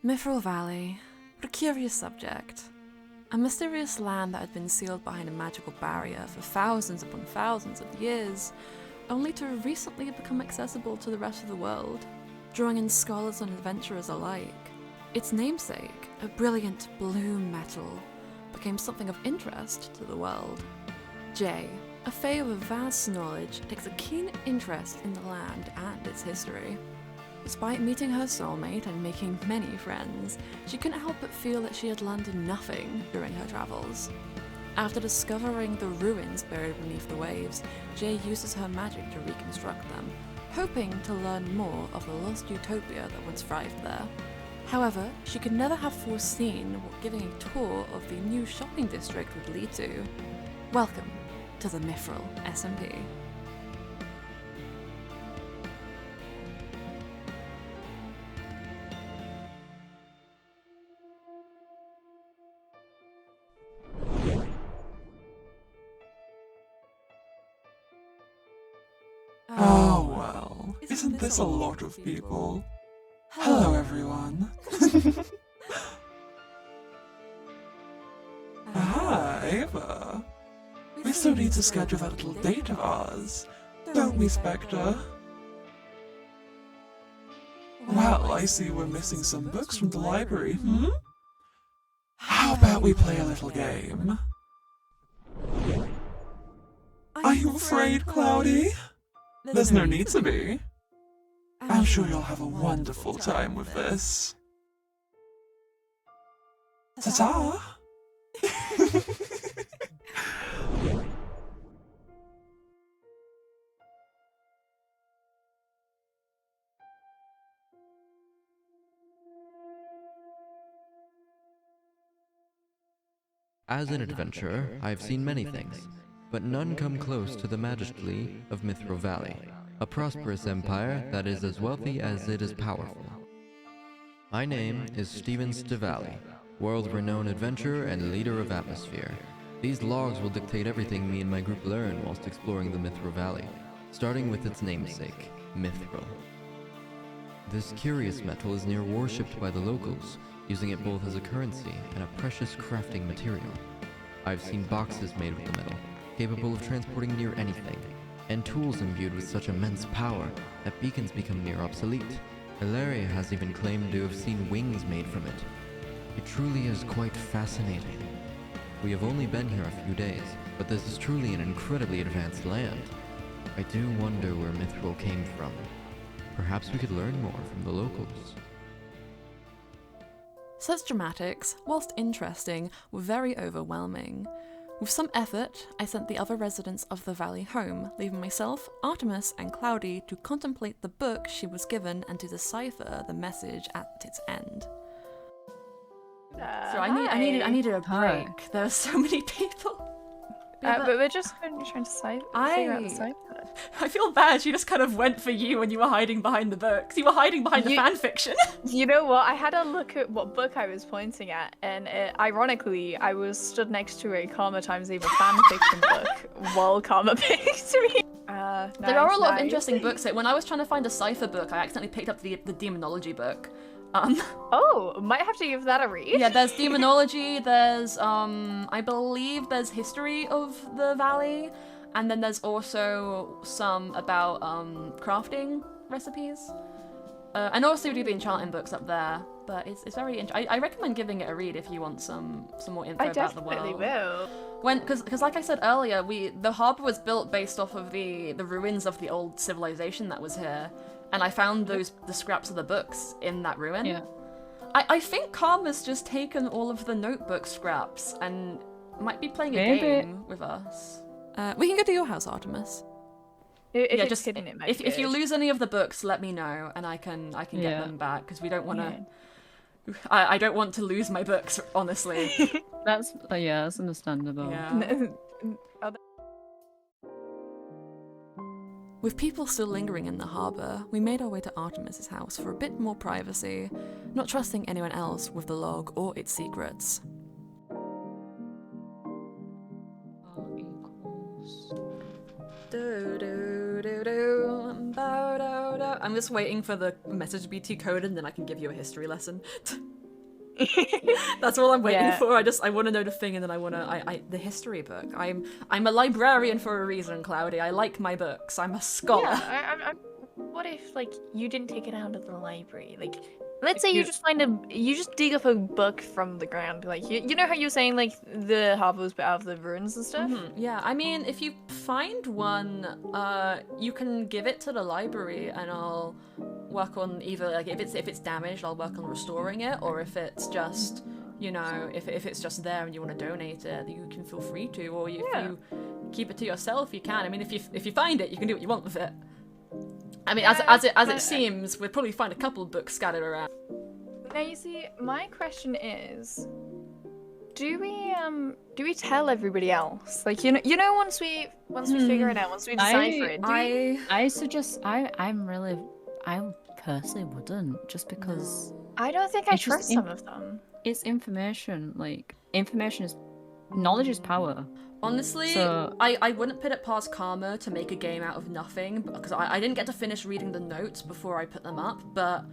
Mythril Valley. What a curious subject. A mysterious land that had been sealed behind a magical barrier for thousands upon thousands of years, only to recently become accessible to the rest of the world, drawing in scholars and adventurers alike. Its namesake, a brilliant blue metal, became something of interest to the world. Jay, a fae with vast knowledge, takes a keen interest in the land and its history. Despite meeting her soulmate and making many friends, she couldn't help but feel that she had learned nothing during her travels. After discovering the ruins buried beneath the waves, Jay uses her magic to reconstruct them, hoping to learn more of the lost utopia that once thrived there. However, she could never have foreseen what giving a tour of the new shopping district would lead to. Welcome to the Mythrill SMP. Oh well, isn't this a lot of people? Hello everyone. Hi, Ava. We still need to schedule that little date of ours, don't we, Spectre? Well, I see we're missing some books from the library, How about we play a little game? Are you afraid, Cloudy? There's no need to be. I'm sure you'll have a wonderful time with this. Ta-ta! As an adventurer, I have seen many things, but none come close to the majesty of Mythril Valley, a prosperous empire that is as wealthy as it is powerful. My name is Steven Stivali, world-renowned adventurer and leader of Atmosphere. These logs will dictate everything me and my group learn whilst exploring the Mythril Valley, starting with its namesake, Mythril. This curious metal is near worshipped by the locals, using it both as a currency and a precious crafting material. I've seen boxes made with the metal, capable of transporting near anything, and tools imbued with such immense power that beacons become near obsolete. Hilaria has even claimed to have seen wings made from it. It truly is quite fascinating. We have only been here a few days, but this is truly an incredibly advanced land. I do wonder where Mythril came from. Perhaps we could learn more from the locals. Such dramatics, whilst interesting, were very overwhelming. With some effort, I sent the other residents of the valley home, leaving myself, Artemis, and Cloudy to contemplate the book she was given and to decipher the message at its end. So I needed a break. Hi. There were so many people. But we're just trying to figure out the cipher. I feel bad. She just kind of went for you when you were hiding behind the books. You were hiding behind the fan fiction. You know what? I had a look at what book I was pointing at, and ironically, I was stood next to a Karma times Eva fan fiction book while Karma picked me. There are a lot of interesting books. When I was trying to find a cipher book, I accidentally picked up the demonology book. Oh, might have to give that a read. Yeah, there's demonology, there's, I believe there's history of the valley, and then there's also some about, crafting recipes. And also we do the enchanting books up there, but it's very interesting. I recommend giving it a read if you want some more info about the world. I definitely will. Because like I said earlier, the harbour was built based off of the ruins of the old civilization that was here. And I found the scraps of the books in that ruin. Yeah. I think Karma's just taken all of the notebook scraps and might be playing a game with us. We can go to your house, Artemis. If just hidden it, if you lose any of the books, let me know and I can get them back because we don't want to. Yeah. I don't want to lose my books, honestly. That's understandable. Yeah. With people still lingering in the harbour, we made our way to Artemis's house for a bit more privacy, not trusting anyone else with the log or its secrets. I'm just waiting for the message to be decoded, and then I can give you a history lesson. That's all I'm waiting for. I want to know the thing, and then the history book. I'm a librarian for a reason, Cloudy. I like my books. I'm a scholar. Yeah, what if like you didn't take it out of the library? Like, let's say you just dig up a book from the ground. Like you know how you're saying like the Harbour was put out of the ruins and stuff. Yeah, I mean, if you find one, you can give it to the library, and I'll work on either like if it's damaged, I'll work on restoring it, or if it's just if it's just there and you want to donate it, you can feel free to, or if you keep it to yourself, you can. I mean, if you find it, you can do what you want with it. I mean, as it seems, we'll probably find a couple of books scattered around. Now you see, my question is, do we tell everybody else? Like you know once we figure it out, once we decipher it. I suggest I personally wouldn't, just because I don't think I trust some of them. It's information. Like knowledge is power. Honestly, so, I wouldn't put it past Karma to make a game out of nothing, because I didn't get to finish reading the notes before I put them up, but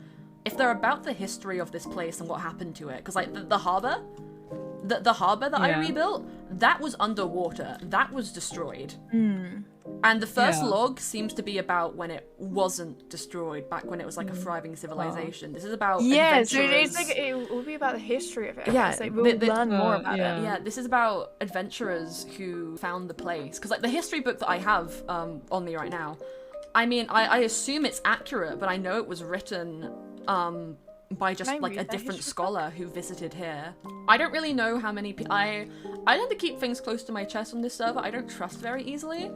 if they're about the history of this place and what happened to it, because like the harbour, the harbour that I rebuilt, that was underwater, that was destroyed. And the first log seems to be about when it wasn't destroyed, back when it was like a thriving civilization. This is about adventurers. So it's like it will be about the history of it. Yeah, it's like we'll learn more about it. Yeah, this is about adventurers who found the place. Because like the history book that I have on me right now, I mean, I assume it's accurate, but I know it was written by just like a different scholar who visited here. I don't really know how many people. I tend to keep things close to my chest on this server. I don't trust very easily.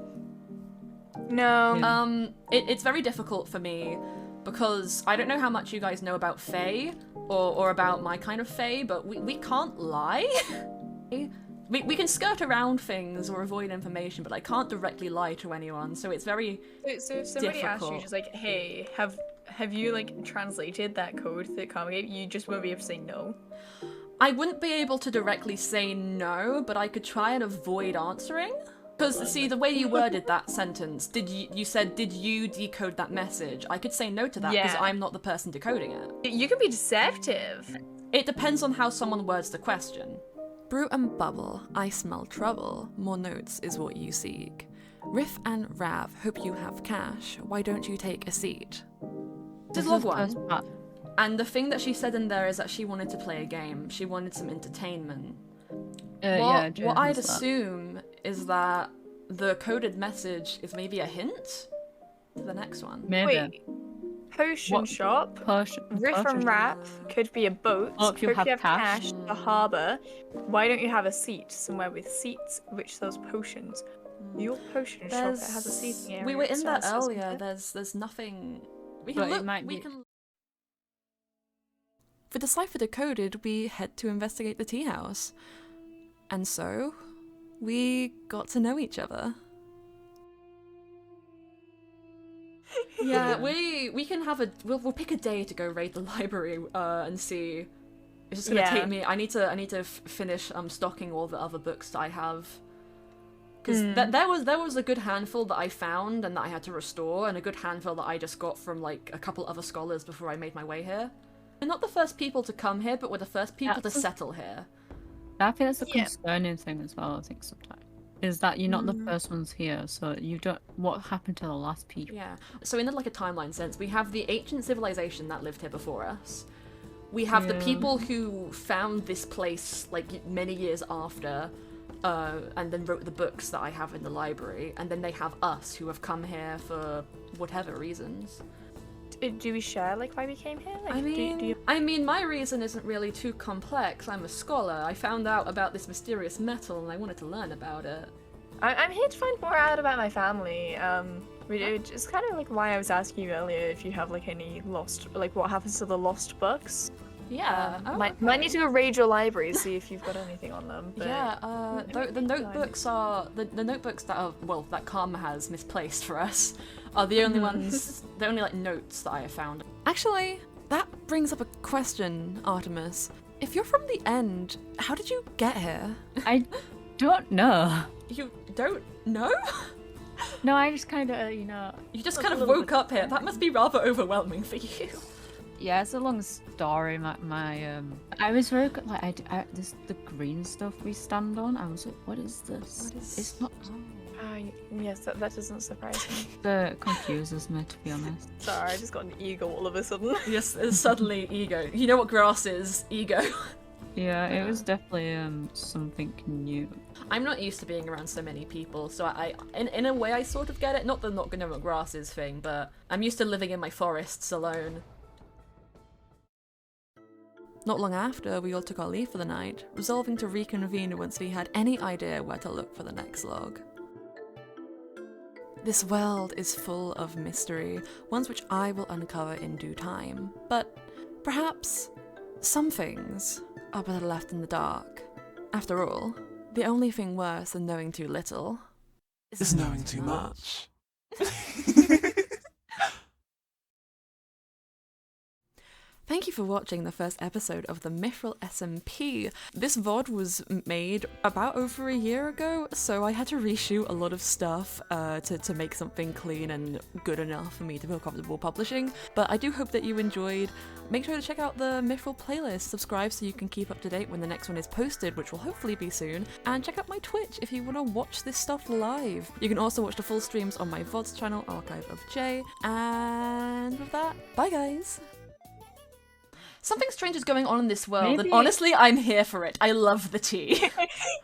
No. It's very difficult for me because I don't know how much you guys know about Fae or about my kind of Fae, but we can't lie. We can skirt around things or avoid information, but I can't directly lie to anyone, so it's very So if somebody difficult. asks you just like, hey, have you like translated that code that Karma gave? You just won't be able to say no. I wouldn't be able to directly say no, but I could try and avoid answering. Because, see, the way you worded that sentence, you said, did you decode that message? I could say no to that because I'm not the person decoding it. You can be deceptive. It depends on how someone words the question. Brew and bubble, I smell trouble. More notes is what you seek. Riff and Rav, hope you have cash. Why don't you take a seat? This is log one. And the thing that she said in there is that she wanted to play a game. She wanted some entertainment. What I'd assume is that the coded message is maybe a hint to the next one. Maybe. Wait. Potion shop. Riff and Rap could be a boat. Hope you have cash. The harbour. Why don't you have a seat somewhere with seats? Which those potions. Your potion shop that has a seating area. We were in that earlier. There's nothing. We can look. We can. For the cipher decoded, we head to investigate the tea house. And so, we got to know each other. Yeah, we can have we'll pick a day to go raid the library and see. It's just gonna take me. I need to finish stocking all the other books that I have. Because there was a good handful that I found and that I had to restore, and a good handful that I just got from like a couple other scholars before I made my way here. We're not the first people to come here, but we're the first people to settle here. I think that's a concerning thing as well, I think sometimes. Is that you're not the first ones here, so you don't... What happened to the last people? Yeah. So in like a timeline sense, we have the ancient civilization that lived here before us. We have the people who found this place like many years after, and then wrote the books that I have in the library. And then they have us who have come here for whatever reasons. Do we share like why we came here? Like, I mean, my reason isn't really too complex. I'm a scholar. I found out about this mysterious metal and I wanted to learn about it. I'm here to find more out about my family. It's kind of like why I was asking you earlier if you have like any lost, like what happens to the lost books. Yeah, might need to go raid your library, see if you've got anything on them. But the notebooks are the notebooks that are that Karma has misplaced for us are the only ones, the only like notes that I have found. Actually, that brings up a question, Artemis. If you're from the end, how did you get here? I don't know. You don't know? No, I just kind of, You just kind of woke up here. That must be rather overwhelming for you. Yeah, it's a long story. I was very good. Like, the green stuff we stand on. I was like, what is this? It's not. Yes, that doesn't surprise me. That confuses me, to be honest. Sorry, I just got an ego all of a sudden. Yes, suddenly ego. You know what grass is? Ego. Yeah, it was definitely something new. I'm not used to being around so many people, so in a way I sort of get it. Not the not gonna know what grass is thing, but I'm used to living in my forests alone. Not long after, we all took our leave for the night, resolving to reconvene once we had any idea where to look for the next log. This world is full of mystery, ones which I will uncover in due time, but perhaps some things are better left in the dark. After all, the only thing worse than knowing too little Is knowing too much. Thank you for watching the first episode of the Mythrill SMP. This VOD was made about over a year ago, so I had to reshoot a lot of stuff to make something clean and good enough for me to feel comfortable publishing. But I do hope that you enjoyed. Make sure to check out the Mythrill playlist, subscribe so you can keep up to date when the next one is posted, which will hopefully be soon, and check out my Twitch if you want to watch this stuff live. You can also watch the full streams on my VODs channel, Archive of J, and with that, bye guys! Something strange is going on in this world, and honestly, I'm here for it. I love the tea.